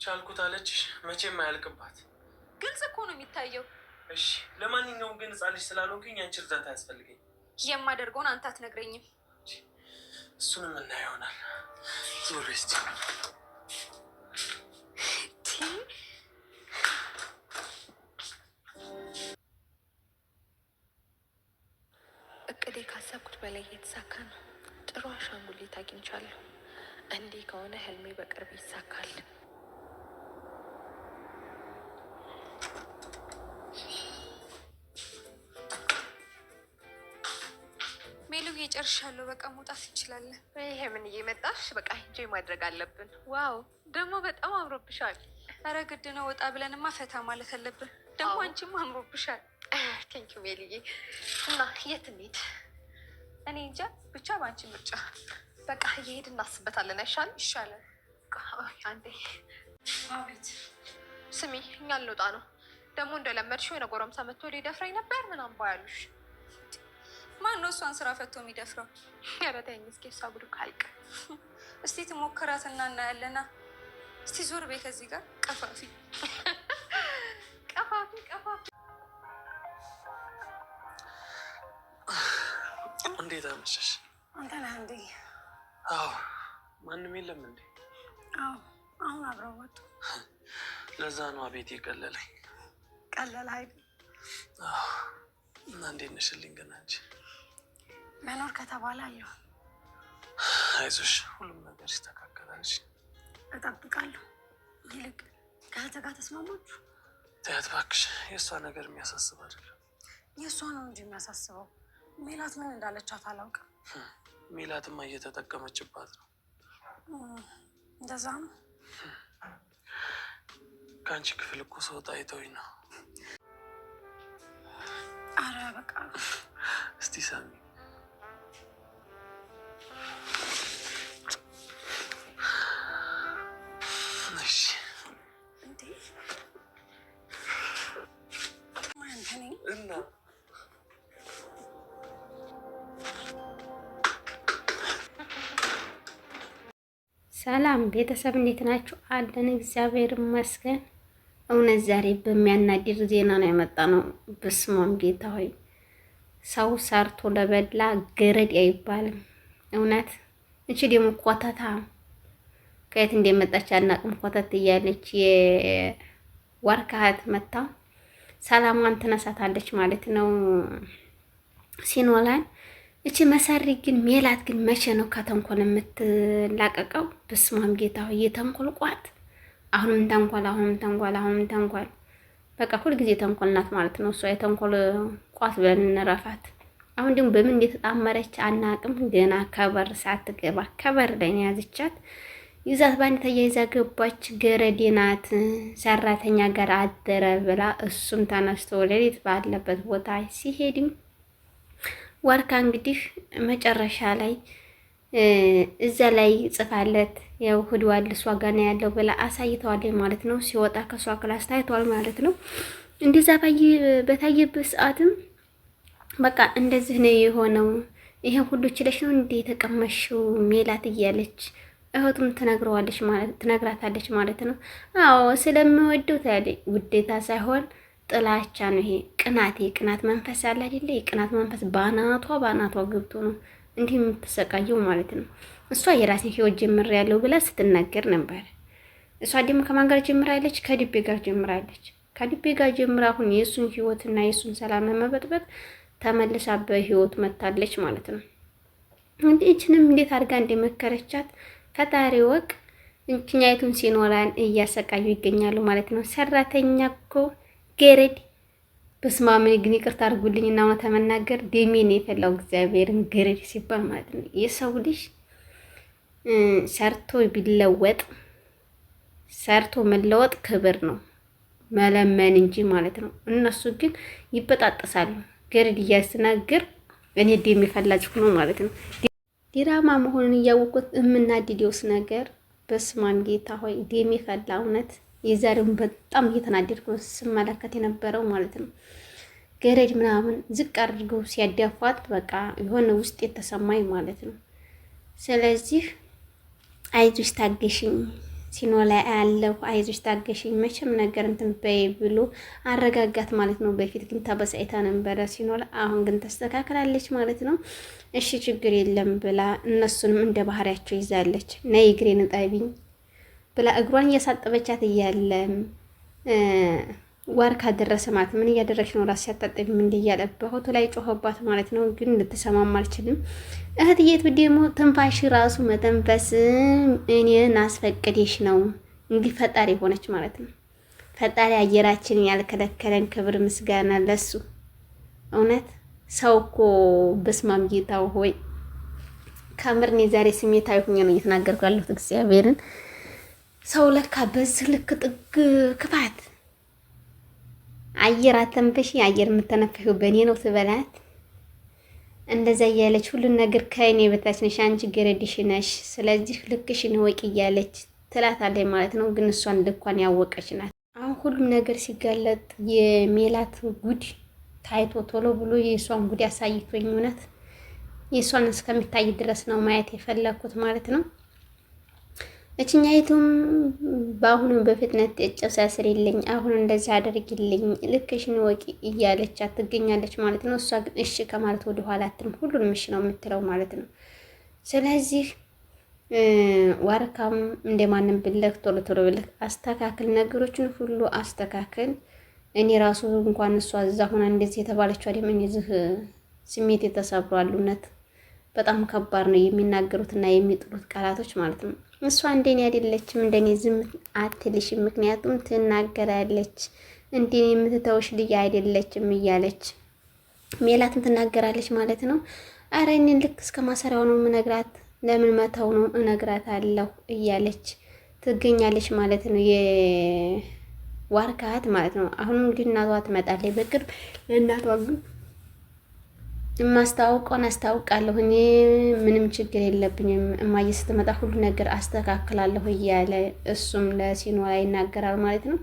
ቻልኩት አለችሽ። መቼም አያልቅባት። ግልጽ እኮ ነው የሚታየው። እሺ ለማንኛውም ግን ህፃን ልጅ ስላልሆንኩኝ አንቺ እርዳታ ያስፈልገኝ። የማደርገውን አንተ አትነግረኝም። እሱንም እናየው ይሆናል። ዞር እስቲ። እቅዴ ካሰብኩት በላይ እየተሳካ ነው። ጥሩ አሻንጉሊት አግኝቻለሁ። እንዲህ ከሆነ ህልሜ በቅርብ ይሳካል። ሜሉዬ ጨርሻለሁ። በቃ መውጣት እንችላለን። ይሄ ምን እየመጣሽ? በቃ ሂጄ ማድረግ አለብን። ዋው ደግሞ በጣም አምሮብሻል። ኧረ ግድ ነው። ወጣ ብለንማ ፈታ ማለት አለብን። ደግሞ አንቺም አምሮብሻል። ቴንኪው ሜልዬ። እና የት እንሂድ? እኔ እንጃ፣ ብቻ በአንቺ ምርጫ። በቃ እየሄድ እናስበታለን። አይሻልም? ይሻላል። አንዴ አቤት። ስሚ፣ እኛ ልንወጣ ነው። ደግሞ እንደለመድሽው የሆነ ጎረምሳ መጥቶ ሊደፍረኝ ነበር ምናምን ባያሉሽ። ማን ነው እሷን ስራ ፈቶ የሚደፍረው? ኧረ ተይኝ እስኪ፣ እሷ ጉዱ ካልቅ። እስቲ ትሞክራትና እናያለና። እስቲ ዞር በይ ከዚህ ጋር ቀፋፊ ቀፋፊ ቀፋፊ። እንዴት አመሸሽ? አንተ ነህ እንዴ? አዎ። ማንም የለም እንዴ? አዎ፣ አሁን አብረው ወጡ። ለዛ ነው ቤቴ ቀለለኝ። ቀለለ አይደል? አዎ። እና እንዴት ነሽልኝ ግን አንቺ? መኖር ከተባለ አለሁ። አይዞሽ፣ ሁሉም ነገር ይስተካከላል። እጠብቃለሁ። ይልቅ ከእህት ጋር ተስማማችሁ? ተያት እባክሽ። የእሷ ነገር የሚያሳስብ አይደለም። የእሷ ነው እንጂ የሚያሳስበው። ሜላት ምን እንዳለቻት አላውቅም። ሜላትማ እየተጠቀመችባት ነው። እንደዛ ነው። ከአንቺ ክፍል እኮ ሰውጣ አይተውኝ ነው። አረ በቃ እስቲ ሳሚ። እሺ እንዴ ማንተኔ እና ሰላም ቤተሰብ እንዴት ናችሁ? አለን እግዚአብሔር ይመስገን። እውነት ዛሬ በሚያናድር ዜና ነው የመጣ ነው። በስመ ጌታ ሆይ፣ ሰው ሰርቶ ለበላ ገረድ አይባልም። እውነት እቺ ደግሞ ኮተታ ከየት እንደመጣች አናውቅም። ኮተት እያለች የዋርካት መታ ሰላሟን ትነሳታለች ማለት ነው ሲኖላን። እቺ መሰሪ ግን ሜላት ግን መቼ ነው ከተንኮል የምትላቀቀው? በስማም ጌታ ሆይ የተንኮል ቋት። አሁንም ተንኮል፣ አሁንም ተንኮል፣ አሁንም ተንኮል። በቃ ሁል ጊዜ ተንኮል ናት ማለት ነው። እሷ የተንኮል ቋት ብለን እንረፋት። አሁን ደግሞ በምን እንደተጣመረች አናቅም። ገና ከበር ሳትገባ ከበር ላይ ነው ያዘቻት። ይዛት ባንድ ተያይዛ ገባች። ገረዴ ናት። ሰራተኛ ጋር አደረ ብላ እሱም ተነስቶ ሌሊት ባለበት ቦታ ሲሄድም ዋርካ እንግዲህ መጨረሻ ላይ እዛ ላይ ጽፋለት ያው ህድዋል እሷ ጋር ነው ያለው ብላ አሳይተዋለች ማለት ነው። ሲወጣ ከሷ ክላስ ታይቷል ማለት ነው። እንደዛ በታየበት ሰዓትም በቃ እንደዚህ ነው የሆነው። ይሄን ሁሉ ችለሽ ነው እንዴ የተቀመሽው ሜላት እያለች እህቱም ትነግራታለች ማለት ነው። አዎ ስለምወደው ታዲያ ውዴታ ሳይሆን ጥላቻ ነው ይሄ። ቅናት መንፈስ አለ አይደለ? የቅናት መንፈስ ባናቷ ገብቶ ነው እንዲህ የምትሰቃየው ማለት ነው። እሷ የራሴን ህይወት ጀምሬያለሁ ብላ ስትናገር ነበር። እሷ ደግሞ ከማን ጋር ጀምራለች? ከድቤ ጋር ጀምራለች። ከድቤ ጋር ጀምራ አሁን የእሱን ህይወትና የእሱን ሰላም መበጥበጥ ተመልሳ በህይወት መታለች ማለት ነው። እችንም እንዴት አድርጋ እንደመከረቻት ፈጣሪ ወቅ። እንክኛይቱን ሲኖላን እያሰቃዩ ይገኛሉ ማለት ነው። ሰራተኛ እኮ ገረድ በስማም ግን ይቅርታ አድርጉልኝና ነው ተመናገር ደሜን የፈላው እግዚአብሔርን ገረድ ሲባል ማለት ነው። የሰው ልጅ ሰርቶ ቢለወጥ ሰርቶ መለወጥ ክብር ነው መለመን እንጂ ማለት ነው። እነሱ ግን ይበጣጠሳሉ። ገረድ እያስተናገር እኔ ደሜ የፈላጭ ሆኖ ማለት ነው። ዲራማ መሆኑን እያወቁት የምናድደውስ ነገር በስማም ጌታ ሆይ ደሜ ፈላ እውነት። የዛሬውን በጣም እየተናደድኩ ስመለከት የነበረው ማለት ነው። ገረድ ምናምን ዝቅ አድርገው ሲያዳፏት በቃ የሆነ ውስጥ የተሰማኝ ማለት ነው። ስለዚህ አይዞሽ ታገሽኝ፣ ሲኖላ ያለው አይዞሽ ታገሽኝ መቼም ነገር እንትን በይ ብሎ አረጋጋት ማለት ነው። በፊት ግን ተበሳይታ ነበረ ሲኖላ፣ አሁን ግን ተስተካክላለች ማለት ነው። እሺ ችግር የለም ብላ እነሱንም እንደ ባህሪያቸው ይዛለች። ነይ እግሬን እጠቢኝ ብላ እግሯን እያሳጠበቻት እያለም ዋርካ ደረሰ ማለት ምን እያደረግሽ ነው ራስሽ አታጠቢም እንዴ እያለ በሆቱ ላይ ጮኸባት ማለት ነው። ግን ልትሰማም አልችልም። እህትዬቱ ደግሞ ትንፋሽ ራሱ መተንፈስ እኔን አስፈቅዴሽ ነው እንግዲህ ፈጣሪ ሆነች ማለት ነው። ፈጣሪ አየራችንን ያልከለከለን ክብር ምስጋና ለሱ። እውነት ሰው እኮ በስማም ጌታው ሆይ ከምር እኔ ዛሬ ስሜታዊ ሆኜ ነው እየተናገርኩ ያለሁት። እግዚአብሔርን ሰው ለካ በዚህ ልክ ጥግ ክፋት አየር አተንፈሽ አየር የምተነፈሽው በእኔ ነው ትበላት። እንደዛ እያለች ሁሉን ነገር ከእኔ በታች ነሽ አንቺ ገረድሽ ነሽ፣ ስለዚህ ልክሽን ወቂ እያለች ትላታለች ማለት ነው። ግን እሷን ልኳን ያወቀች ናት። አሁን ሁሉም ነገር ሲጋለጥ የሜላት ጉድ ታይቶ ቶሎ ብሎ የእሷን ጉድ ያሳይቶኝ እውነት የእሷን እስከሚታይ ድረስ ነው ማየት የፈለኩት ማለት ነው። እችኛይቱም በአሁኑ በፍጥነት እጨሳ ስሪልኝ፣ አሁን እንደዚህ አድርጊልኝ፣ ልክሽን ወቂ እያለች ትገኛለች ማለት ነው። እሷ ግን እሺ ከማለት ወደ ኋላ አትልም፣ ሁሉንም እሺ ነው የምትለው ማለት ነው። ስለዚህ ዋርካም እንደማንም ብለህ ቶሎ ቶሎ ብለህ አስተካክል፣ ነገሮችን ሁሉ አስተካክል። እኔ ራሱ እንኳን እሷ እዛ ሆና እንደዚህ የተባለችው አይደለም እዚህ ስሜት የተሰብሯል። እውነት በጣም ከባድ ነው የሚናገሩትና የሚጥሉት ቃላቶች ማለት ነው። እሷ እንደኔ አይደለችም፣ እንደኔ ዝም አትልሽም፣ ምክንያቱም ትናገራለች፣ እንደኔ የምትተውሽ ልጅ አይደለችም እያለች ሜላትን ትናገራለች ማለት ነው። አረ እኔን ልክ እስከ ማሰሪያው ነው የምነግራት፣ ለምን መተው ነው እነግራታለሁ እያለች ትገኛለች ማለት ነው። የዋርካት ማለት ነው። አሁን እንግዲህ እናቷ ትመጣለች በቅርብ። ለእናቷ ግን ማስታወቀውን አስታውቃለሁ፣ እኔ ምንም ችግር የለብኝም፣ እማዬ ስትመጣ ሁሉ ነገር አስተካክላለሁ እያለ እሱም ለሲኖላ ይናገራል ማለት ነው።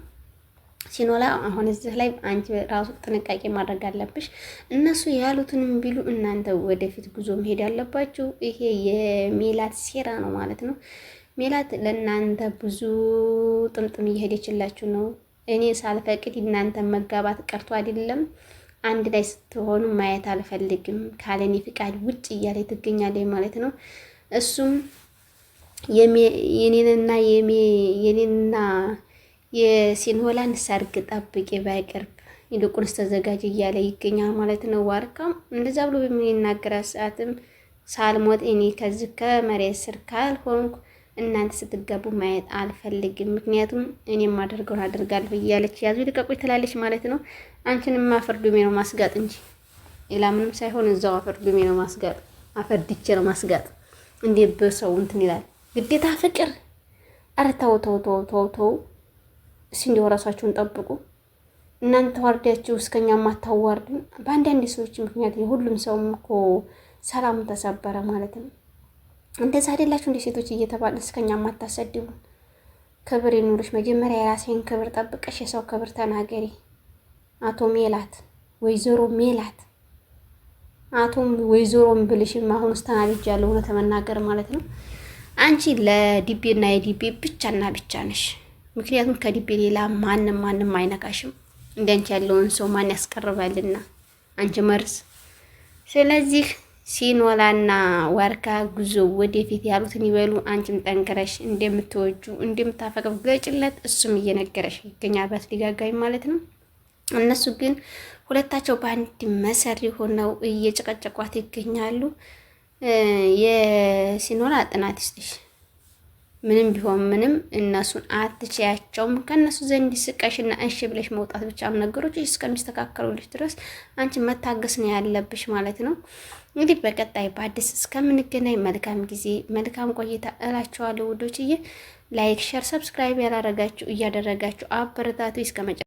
ሲኖላ አሁን እዚህ ላይ አንቺ ራሱ ጥንቃቄ ማድረግ አለብሽ። እነሱ ያሉትንም ቢሉ እናንተ ወደፊት ጉዞ መሄድ ያለባችሁ፣ ይሄ የሜላት ሴራ ነው ማለት ነው። ሜላት ለእናንተ ብዙ ጥምጥም እየሄደችላችሁ ነው። እኔ ሳልፈቅድ እናንተ መጋባት ቀርቶ አይደለም አንድ ላይ ስትሆኑ ማየት አልፈልግም ካለኔ ፍቃድ ውጭ እያለ ትገኛለች ማለት ነው። እሱም የኔንና የሲኖላን ሰርግ ጠብቂ በቅርብ ይልቁንስ ተዘጋጅ እያለ ይገኛል ማለት ነው። ዋርካም እንደዛ ብሎ በሚናገራት ሰዓትም ሳልሞት እኔ ከዚህ ከመሬት ስር ካልሆንኩ እናንተ ስትገቡ ማየት አልፈልግም፣ ምክንያቱም እኔ የማደርገውን አደርጋለሁ እያለች ያዙ ልቀቁኝ ትላለች ማለት ነው። አንቺንም አፈርዱሜ ነው ማስጋጥ እንጂ ሌላ ምንም ሳይሆን እዛው አፈርዱሜ ነው ማስጋጥ፣ አፈርድቼ ነው ማስጋጥ። እንዴ በሰው እንትን ይላል ግዴታ ፍቅር። ኧረ ተው ተው ተው ተው ተው፣ እስኪ እንዲያው ራሳችሁን ጠብቁ እናንተ። ተዋርዳችሁ እስከኛ ማታዋርዱን በአንዳንድ ሰዎች ምክንያት የሁሉም ሰውም እኮ ሰላሙ ተሰበረ ማለት ነው። እንደዛ አይደላችሁ እንደ ሴቶች እየተባለ እስከኛ ማታሰድቡ። ክብር ይኑርሽ። መጀመሪያ የራሴን ክብር ጠብቀሽ የሰው ክብር ተናገሪ። አቶ ሜላት፣ ወይዘሮ ሜላት፣ አቶም ወይዘሮም ብልሽም አሁን ተናድጃለሁ እውነት ለመናገር ማለት ነው። አንቺ ለዲቤና የዲቤ ብቻና ብቻ ነሽ። ምክንያቱም ከዲቤ ሌላ ማንም አይነካሽም። እንዳንቺ ያለውን ሰው ማን ያስቀርባልና አንቺ መርስ። ስለዚህ ሲኖላና ዋርካ ጉዞ ወደፊት ያሉትን ይበሉ። አንቺም ጠንክረሽ እንደምትወጁ እንደምታፈቅሩ ገጭለት፣ እሱም እየነገረሽ ይገኛል በተደጋጋሚ ማለት ነው። እነሱ ግን ሁለታቸው በአንድ መሰሪ ሆነው እየጨቀጨቋት ይገኛሉ። የሲኖላ ጥናት ይስጥሽ። ምንም ቢሆን ምንም እነሱን አትችያቸውም። ከእነሱ ዘንድ ስቀሽና እሺ ብለሽ መውጣት ብቻም ነገሮች እስከሚስተካከሉልሽ ድረስ አንቺ መታገስ ነው ያለብሽ ማለት ነው። እንግዲህ በቀጣይ በአዲስ እስከምንገናኝ መልካም ጊዜ መልካም ቆይታ እላችኋለሁ ውዶችዬ። ላይክ፣ ሼር፣ ሰብስክራይብ ያላረጋችሁ እያደረጋችሁ አበረታቱ እስከመጨረሻ